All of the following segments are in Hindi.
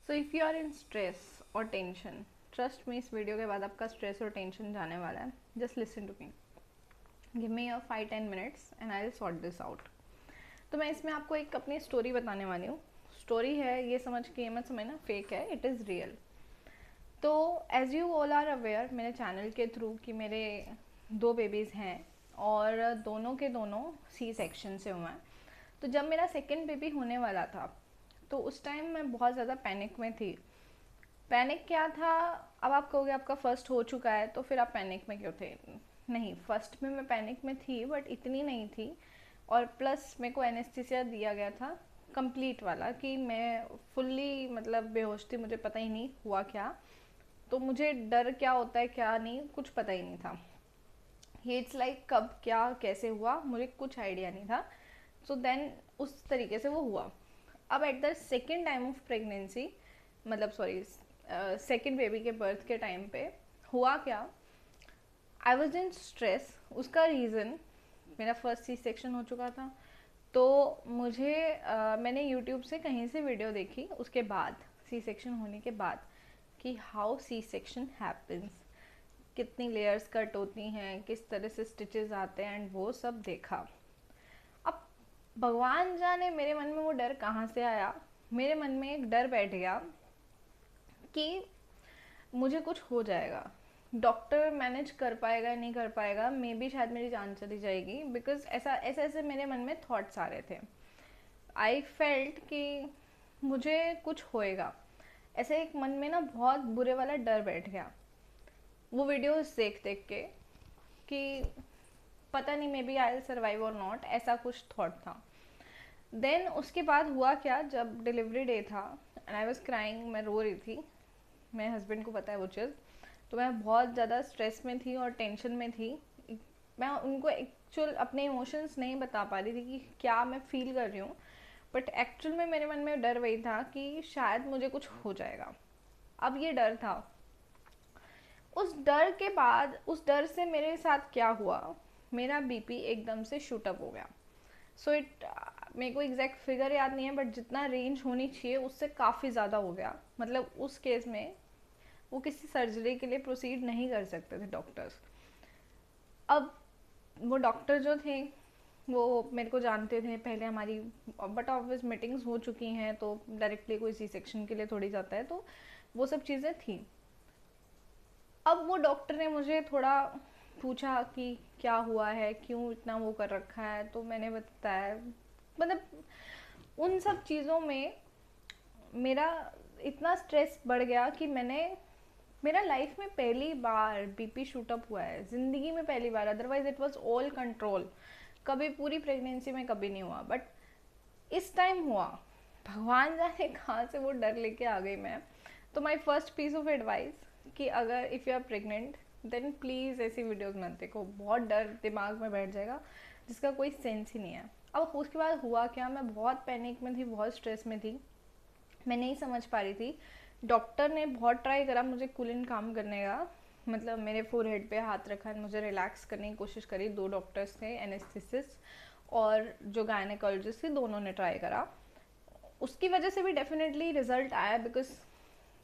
So if you are in stress और टेंशन, ट्रस्ट मी, इस वीडियो के बाद आपका स्ट्रेस और टेंशन जाने वाला है. Just listen to me. Give me your 5-10 minutes and I will sort this out. तो मैं इसमें आपको एक अपनी स्टोरी बताने वाली हूँ. स्टोरी है, ये समझ के ये मत समझना फेक है, इट इज़ रियल. तो as you all are aware मेरे चैनल के थ्रू कि मेरे 2 बेबीज़ हैं और दोनों के दोनों सी सेक्शन से हुए हैं. तो जब मेरा सेकेंड बेबी होने वाला था तो उस टाइम मैं बहुत ज़्यादा पैनिक में थी. पैनिक क्या था? अब आप कहोगे आपका फर्स्ट हो चुका है तो फिर आप पैनिक में क्यों थे? नहीं, फर्स्ट में मैं पैनिक में थी बट इतनी नहीं थी. और प्लस मेरे को एनेस्थीसिया दिया गया था कंप्लीट वाला कि मैं फुल्ली मतलब बेहोश थी, मुझे पता ही नहीं हुआ क्या. तो मुझे डर क्या होता है क्या नहीं कुछ पता ही नहीं था. ये इट्स लाइक कब क्या कैसे हुआ मुझे कुछ आइडिया नहीं था. सो देन उस तरीके से वो हुआ. अब at the second time of pregnancy, मतलब सॉरी सेकेंड बेबी के बर्थ के टाइम पे हुआ क्या, आई वॉज इन स्ट्रेस. उसका रीज़न, मेरा फर्स्ट सी सेक्शन हो चुका था. तो मुझे मैंने यूट्यूब से कहीं से वीडियो देखी उसके बाद, सी सेक्शन होने के बाद, कि हाउ सी सेक्शन हैपन्स, कितनी लेयर्स कट होती हैं, किस तरह से स्टिचेस आते हैं, एंड वो सब देखा. अब भगवान जाने मेरे मन में वो डर कहाँ से आया. मेरे मन में एक डर बैठ गया कि मुझे कुछ हो जाएगा, डॉक्टर मैनेज कर पाएगा नहीं कर पाएगा, मे बी शायद मेरी जान चली जाएगी. बिकॉज ऐसा ऐसे ऐसे मेरे मन में थॉट्स आ रहे थे. आई फेल्ट कि मुझे कुछ होएगा. ऐसे एक मन में ना बहुत बुरे वाला डर बैठ गया वो वीडियोस देख देख के कि पता नहीं maybe I will survive और नॉट, ऐसा कुछ थॉट था. देन उसके बाद हुआ क्या, जब डिलीवरी डे था एंड आई वॉज क्राइंग, मैं रो रही थी. मेरे हस्बैंड को पता है वो चीज़. तो मैं बहुत ज़्यादा स्ट्रेस में थी और टेंशन में थी. मैं उनको एक्चुअल अपने इमोशंस नहीं बता पा रही थी कि क्या मैं फील कर रही हूँ. बट एक्चुअल में मेरे मन में डर वही था कि शायद मुझे कुछ हो जाएगा. अब ये डर था. उस डर के बाद, उस डर से मेरे साथ क्या हुआ, मेरा बीपी एकदम से शूट अप हो गया. सो इट, मेरे को एग्जैक्ट फिगर याद नहीं है बट जितना रेंज होनी चाहिए उससे काफ़ी ज़्यादा हो गया. मतलब उस केस में वो किसी सर्जरी के लिए प्रोसीड नहीं कर सकते थे डॉक्टर्स. अब वो डॉक्टर जो थे वो मेरे को जानते थे पहले हमारी, बट ऑब्वियस मीटिंग्स हो चुकी हैं तो डायरेक्टली कोई सी सेक्शन के लिए थोड़ी जाता है, तो वो सब चीज़ें थी. अब वो डॉक्टर ने मुझे थोड़ा पूछा कि क्या हुआ है, क्यों इतना वो कर रखा है. तो मैंने बताया, मतलब उन सब चीज़ों में मेरा इतना स्ट्रेस बढ़ गया कि मेरा लाइफ में पहली बार बीपी शूट अप हुआ है, ज़िंदगी में पहली बार. Otherwise it was all control. कभी पूरी प्रेगनेंसी में कभी नहीं हुआ बट इस टाइम हुआ. भगवान जाने कहाँ से वो डर लेके आ गई मैं. तो my first piece of advice कि अगर if you are pregnant then please ऐसी वीडियोज़ मत देखो. बहुत डर दिमाग में बैठ जाएगा जिसका कोई सेंस ही नहीं है. अब उसके बाद हुआ क्या, मैं बहुत पैनिक में थी, बहुत स्ट्रेस में थी, मैं नहीं समझ पा रही थी. डॉक्टर ने बहुत ट्राई करा मुझे कूलिंग काम करने का, मतलब मेरे फोरहेड पे हाथ रखा, मुझे रिलैक्स करने की कोशिश करी. 2 डॉक्टर्स थे, एनेस्थेसिस्ट और जो गायनेकोलॉजिस्ट थी, दोनों ने ट्राई करा. उसकी वजह से भी डेफिनेटली रिजल्ट आया. Because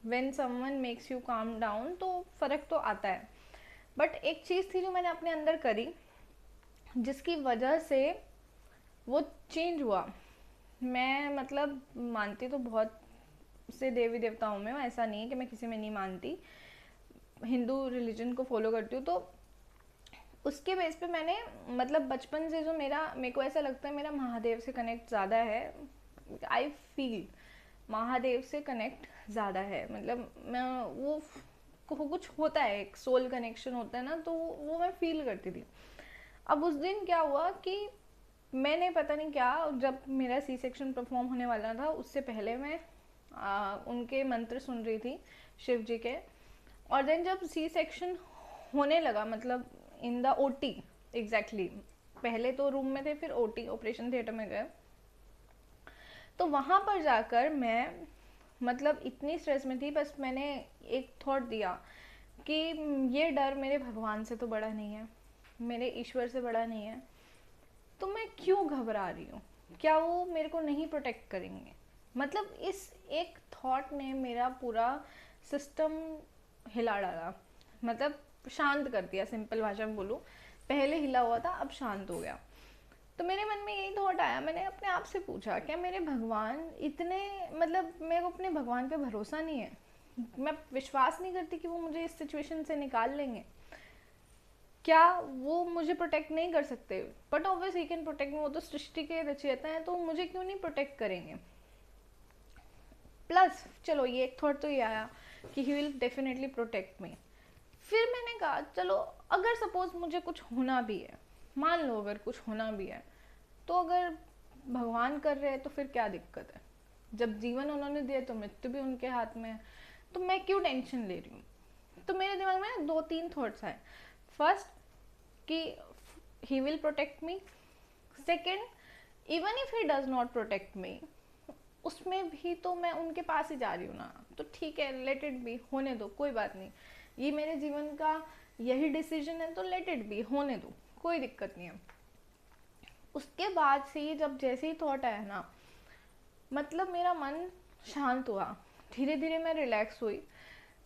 when someone makes you calm down तो फ़र्क तो आता है. बट एक चीज़ थी जो मैंने अपने अंदर करी जिसकी वजह से वो चेंज हुआ. मैं मतलब मानती तो बहुत से देवी देवताओं में, ऐसा नहीं है कि मैं किसी में नहीं मानती. हिंदू रिलीजन को फॉलो करती हूँ. तो उसके बेस पे मैंने, मतलब बचपन से जो मेरे को ऐसा लगता है मेरा महादेव से कनेक्ट ज़्यादा है. आई फील महादेव से कनेक्ट ज़्यादा है. मतलब मैं वो कुछ होता है, एक सोल कनेक्शन होता है ना, तो वो मैं फील करती थी. अब उस दिन क्या हुआ कि मैंने पता नहीं क्या, जब मेरा सी सेक्शन परफॉर्म होने वाला था उससे पहले मैं उनके मंत्र सुन रही थी, शिव जी के. और देन जब सी सेक्शन होने लगा, मतलब इन द ओटी, एग्जैक्टली पहले तो रूम में थे फिर ओटी ऑपरेशन थिएटर में गए. तो वहाँ पर जाकर मैं मतलब इतनी स्ट्रेस में थी. बस मैंने एक थॉट दिया कि ये डर मेरे भगवान से तो बड़ा नहीं है, मेरे ईश्वर से बड़ा नहीं है, तो मैं क्यों घबरा रही हूँ, क्या वो मेरे को नहीं प्रोटेक्ट करेंगे. मतलब इस एक थॉट ने मेरा पूरा सिस्टम हिला डाला, मतलब शांत कर दिया। सिंपल भाषा में बोलूँ, पहले हिला हुआ था अब शांत हो गया। तो मेरे मन में यही थॉट आया, मैंने अपने आप से पूछा क्या मेरे भगवान इतने, मतलब मेरे को अपने भगवान पे भरोसा नहीं है, मैं विश्वास नहीं करती कि वो मुझे इस सिचुएशन से निकाल लेंगे, क्या वो मुझे प्रोटेक्ट नहीं कर सकते? But obvious he can protect me, वो तो सृष्टि के रचयिता हैं, तो मुझे क्यों नहीं प्रोटेक्ट करेंगे? प्लस चलो ये एक थॉट तो ये आया कि he will definitely protect me. फिर मैंने कहा चलो अगर सपोज मुझे कुछ होना भी है, मान लो अगर कुछ होना भी है, तो अगर भगवान कर रहे हैं तो फिर क्या दिक्कत है? जब जीवन उन्होंने दिया तो मृत्यु भी उनके हाथ में है, तो मैं क्यों टेंशन ले रही हूँ? तो मेरे दिमाग में 2-3 थॉट्स आए। फर्स्ट कि he will protect me, second even if he does not protect me, उसमें भी तो मैं उनके पास ही जा रही हूँ ना, तो ठीक है लेट इट बी, होने दो, कोई बात नहीं, ये मेरे जीवन का यही डिसीजन है तो लेट इट बी, होने दो, कोई दिक्कत नहीं है। उसके बाद से ही जब जैसे ही थॉट आया ना, मतलब मेरा मन शांत हुआ, धीरे धीरे मैं रिलैक्स हुई।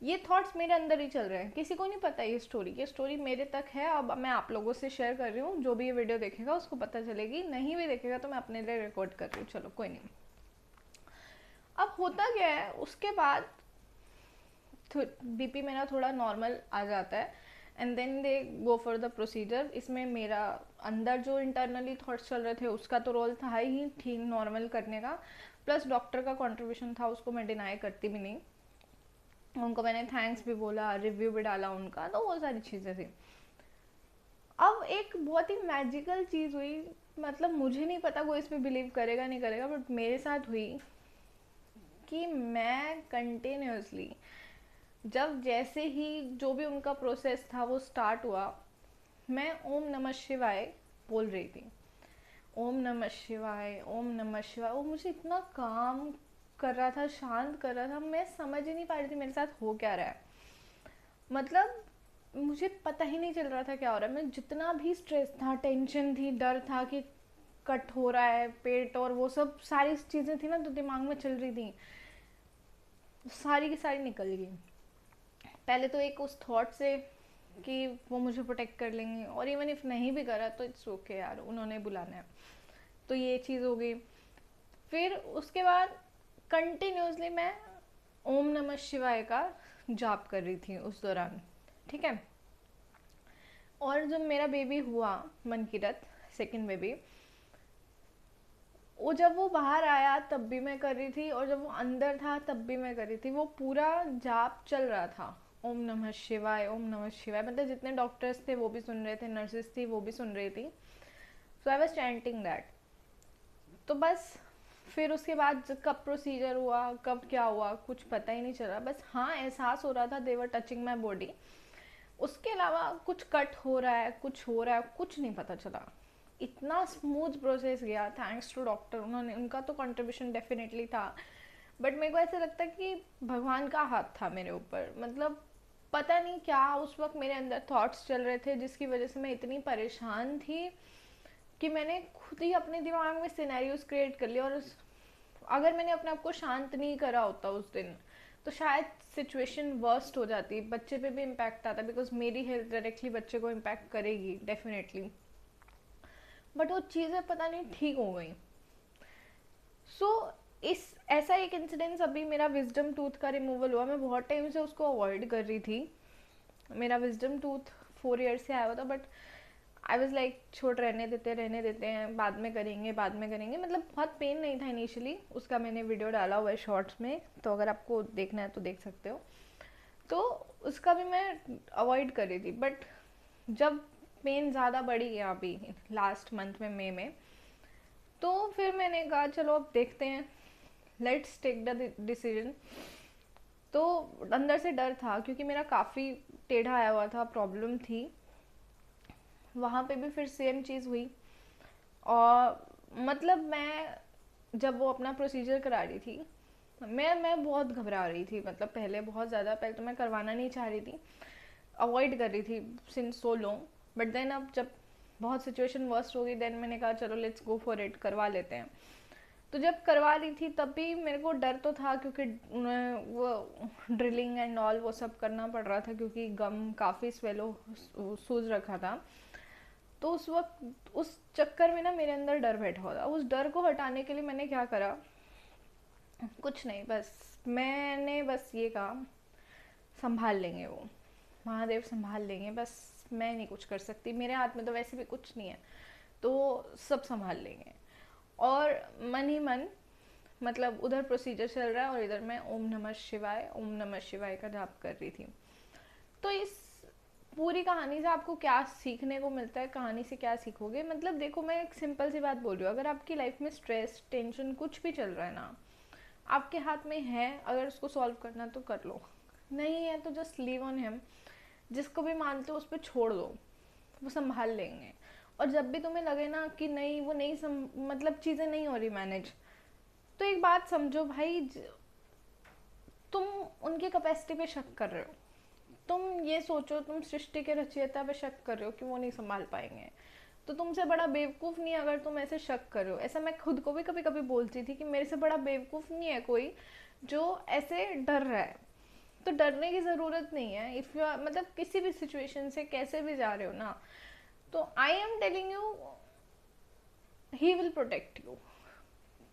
ये थॉट्स मेरे अंदर ही चल रहे हैं, किसी को नहीं पता ये स्टोरी मेरे तक है। अब मैं आप लोगों से शेयर कर रही हूँ, जो भी ये वीडियो देखेगा उसको पता चलेगी, नहीं भी देखेगा तो मैं अपने लिए रिकॉर्ड कर रही हूँ, चलो कोई नहीं। अब होता क्या है उसके बाद, बीपी मेरा थोड़ा नॉर्मल आ जाता है and then they go for the procedure. इसमें मेरा अंदर जो इंटरनली थॉट्स चल रहे थे उसका तो रोल था ही ठीक नॉर्मल करने का, प्लस डॉक्टर का कंट्रीब्यूशन था, उसको मैं डिनाई करती भी नहीं। उनको मैंने थैंक्स भी बोला, रिव्यू भी डाला उनका, तो वो सारी चीज़ें थी। अब एक बहुत ही मैजिकल चीज़ हुई, मतलब मुझे नहीं पता कोई इसमें बिलीव करेगा नहीं करेगा, बट मेरे साथ हुई कि मैं कंटिन्यूसली जब जैसे ही जो भी उनका प्रोसेस था वो स्टार्ट हुआ, मैं ओम नमः शिवाय बोल रही थी। ओम नमः शिवाय, ओम नमः शिवाय। वो मुझे इतना काम कर रहा था, शांत कर रहा था, मैं समझ ही नहीं पा रही थी मेरे साथ हो क्या रहा है। मतलब मुझे पता ही नहीं चल रहा था क्या हो रहा है। मैं जितना भी स्ट्रेस था, टेंशन थी, डर था कि कट हो रहा है पेट, और वो सब सारी चीज़ें थी ना तो दिमाग में चल रही थी, सारी की सारी निकल गई। पहले तो एक उस थॉट से कि वो मुझे प्रोटेक्ट कर लेंगे, और इवन इफ नहीं भी करा तो इट्स ओके यार, उन्होंने बुलाना है, तो ये चीज़ हो गई। फिर उसके बाद कंटिन्यूसली मैं ओम नमः शिवाय का जाप कर रही थी उस दौरान, ठीक है। और जब मेरा बेबी हुआ मनकीरत, सेकंड बेबी, वो जब वो बाहर आया तब भी मैं कर रही थी, और जब वो अंदर था तब भी मैं कर रही थी। वो पूरा जाप चल रहा था, ओम नमः शिवाय, ओम नमः शिवाय। मतलब जितने डॉक्टर्स थे वो भी सुन रहे थे, नर्सेस थी वो भी सुन रही थी, सो आई वाज चैंटिंग दैट। तो बस फिर उसके बाद कब प्रोसीजर हुआ, कब क्या हुआ, कुछ पता ही नहीं चला। बस हाँ एहसास हो रहा था, दे वर टचिंग माई बॉडी, उसके अलावा कुछ कट हो रहा है, कुछ हो रहा है, कुछ नहीं पता चला। इतना स्मूथ प्रोसेस गया, थैंक्स टू डॉक्टर, उन्होंने, उनका तो कंट्रीब्यूशन डेफिनेटली था, बट मेरे को ऐसा लगता है कि भगवान का हाथ था मेरे ऊपर। मतलब पता नहीं क्या उस वक्त मेरे अंदर थॉट्स चल रहे थे जिसकी वजह से मैं इतनी परेशान थी कि मैंने खुद ही अपने दिमाग में सिनेरियोज क्रिएट कर लिए। और अगर मैंने अपने आप को शांत नहीं करा होता उस दिन तो शायद सिचुएशन वर्स्ट हो जाती, बच्चे पे भी इम्पैक्ट आता, बिकॉज मेरी हेल्थ डायरेक्टली बच्चे को इम्पैक्ट करेगी डेफिनेटली। बट वो चीज़ें पता नहीं ठीक हो गई। सो इस ऐसा एक इंसिडेंस, अभी मेरा विजडम टूथ का रिमूवल हुआ, मैं बहुत टाइम से उसको अवॉइड कर रही थी। मेरा विजडम टूथ 4 ईयर से आया हुआ था, बट आई वॉज लाइक छोड़, रहने देते हैं, बाद में करेंगे, बाद में करेंगे। मतलब बहुत पेन नहीं था इनिशियली, उसका मैंने वीडियो डाला हुआ है शॉर्ट्स में, तो अगर आपको देखना है तो देख सकते हो। तो उसका भी मैं अवॉइड कर रही थी, बट जब पेन ज़्यादा बढ़ी है अभी लास्ट मंथ में, मई में, तो फिर मैंने कहा चलो अब देखते हैं, लेट्स टेक द डिसीजन। तो अंदर से डर था क्योंकि मेरा काफ़ी टेढ़ा आया हुआ था, प्रॉब्लम थी। वहाँ पे भी फिर सेम चीज़ हुई, और मतलब मैं जब वो अपना प्रोसीजर करा रही थी, मैं बहुत घबरा रही थी। मतलब पहले बहुत ज़्यादा, पहले तो मैं करवाना नहीं चाह रही थी, अवॉइड कर रही थी since so long. But then अब जब बहुत सिचुएशन वर्स्ट हो गई, देन मैंने कहा चलो लेट्स गो फॉर इट, करवा लेते हैं। तो जब करवा रही थी तब भी मेरे को डर तो था, क्योंकि वो ड्रिलिंग एंड ऑल वो सब करना पड़ रहा था, क्योंकि गम काफ़ी स्वेलो सूज रखा था। तो उस वक्त उस चक्कर में ना मेरे अंदर डर बैठा हुआ था। उस डर को हटाने के लिए मैंने क्या करा, कुछ नहीं, बस मैंने बस ये कहा संभाल लेंगे वो, महादेव संभाल लेंगे, बस मैं नहीं कुछ कर सकती, मेरे हाथ में तो वैसे भी कुछ नहीं है, तो सब संभाल लेंगे। और मन ही मन मतलब उधर प्रोसीजर चल रहा है और इधर मैं ओम नमः शिवाय का जाप कर रही थी। तो इस पूरी कहानी से आपको क्या सीखने को मिलता है, कहानी से क्या सीखोगे, मतलब देखो मैं एक सिंपल सी बात बोल रही हूँ, अगर आपकी लाइफ में स्ट्रेस टेंशन कुछ भी चल रहा है ना, आपके हाथ में है, अगर उसको सॉल्व करना तो कर लो, नहीं है तो जस्ट लीव ऑन हिम। जिसको भी मानते हो उस पर छोड़ दो, वो संभाल लेंगे। और जब भी तुम्हें लगे ना कि नहीं वो नहीं मतलब चीज़ें नहीं हो रही मैनेज, तो एक बात समझो भाई, तुम उनकी कैपेसिटी पे शक कर रहे हो। तुम ये सोचो, तुम सृष्टि के रचयिता पे शक कर रहे हो कि वो नहीं संभाल पाएंगे, तो तुमसे बड़ा बेवकूफ़ नहीं है अगर तुम ऐसे शक कर रहे हो। ऐसा मैं खुद को भी कभी कभी बोलती थी कि मेरे से बड़ा बेवकूफ़ नहीं है कोई जो ऐसे डर रहा है। तो डरने की ज़रूरत नहीं है। इफ़ यू मतलब किसी भी सिचुएशन से कैसे भी जा रहे हो ना, तो I am telling you he will protect you.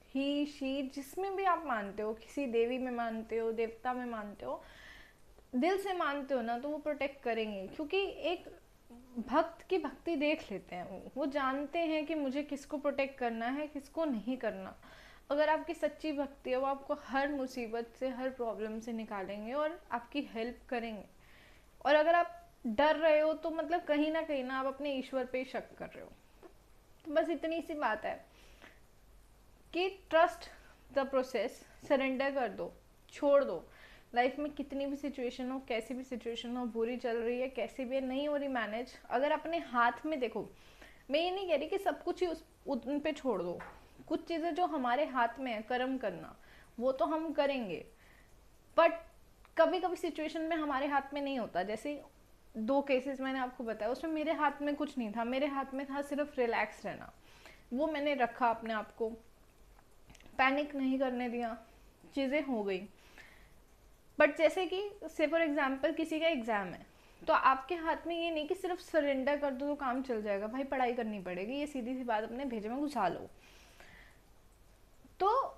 He she जिसमें भी आप मानते हो, किसी देवी में मानते हो, देवता में मानते हो, दिल से मानते हो ना, तो वो प्रोटेक्ट करेंगे। क्योंकि एक भक्त की भक्ति देख लेते हैं, वो जानते हैं कि मुझे किसको प्रोटेक्ट करना है, किसको नहीं करना। अगर आपकी सच्ची भक्ति है, वो आपको हर मुसीबत से, हर प्रॉब्लम से निकालेंगे और आपकी हेल्प करेंगे। और अगर आप डर रहे हो तो मतलब कहीं ना आप अपने ईश्वर पे ही शक कर रहे हो। तो बस इतनी सी बात है कि ट्रस्ट द प्रोसेस, सरेंडर कर दो, छोड़ दो। लाइफ में कितनी भी सिचुएशन हो, कैसी भी सिचुएशन हो, बुरी चल रही है, कैसी भी नहीं हो रही मैनेज, अगर अपने हाथ में देखो, मैं ये नहीं कह रही कि सब कुछ ही उन पे छोड़ दो। कुछ चीज़ें जो हमारे हाथ में है कर्म करना, वो तो हम करेंगे, बट कभी कभी सिचुएशन में हमारे हाथ में नहीं होता। जैसे 2 केसेस मैंने आपको बताया, उसमें मेरे हाथ में कुछ नहीं था, मेरे हाथ में था सिर्फ रिलैक्स रहना। वो मैंने रखा अपने आप को, पैनिक नहीं करने दिया, चीज़ें हो गई। बट जैसे कि से फॉर एग्जाम्पल किसी का एग्ज़ाम है, तो आपके हाथ में ये नहीं कि सिर्फ सरेंडर कर दो तो काम चल जाएगा। भाई पढ़ाई करनी पड़ेगी, ये सीधी सी बात, अपने भेजे में घुसा लो। तो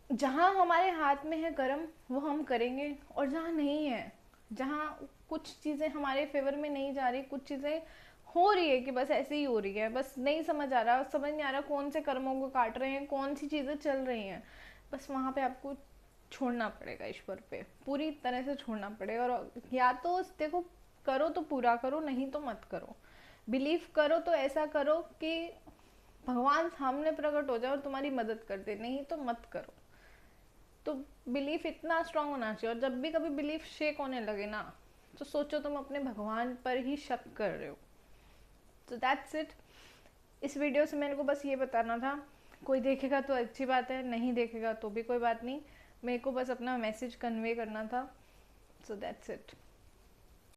जहाँ हमारे हाथ में है कर्म, वो हम करेंगे, और जहाँ नहीं है, जहाँ कुछ चीज़ें हमारे फेवर में नहीं जा रही, कुछ चीज़ें हो रही है कि बस ऐसे ही हो रही है, बस नहीं समझ आ रहा, समझ नहीं आ रहा कौन से कर्मों को काट रहे हैं, कौन सी चीज़ें चल रही हैं, बस वहाँ पे आपको छोड़ना पड़ेगा, ईश्वर पे पूरी तरह से छोड़ना पड़ेगा। और या तो देखो करो तो पूरा करो, नहीं तो मत करो। बिलीव करो तो ऐसा करो कि भगवान सामने प्रकट हो जाए और तुम्हारी मदद कर दे, नहीं तो मत करो। तो बिलीफ इतना स्ट्रांग होना चाहिए। और जब भी कभी बिलीफ शेक होने लगे ना, तो सोचो तुम अपने भगवान पर ही शक कर रहे हो। तो दैट्स इट। इस वीडियो से मेरे को बस ये बताना था। कोई देखेगा तो अच्छी बात है, नहीं देखेगा तो भी कोई बात नहीं, मेरे को बस अपना मैसेज कन्वे करना था। So that's it.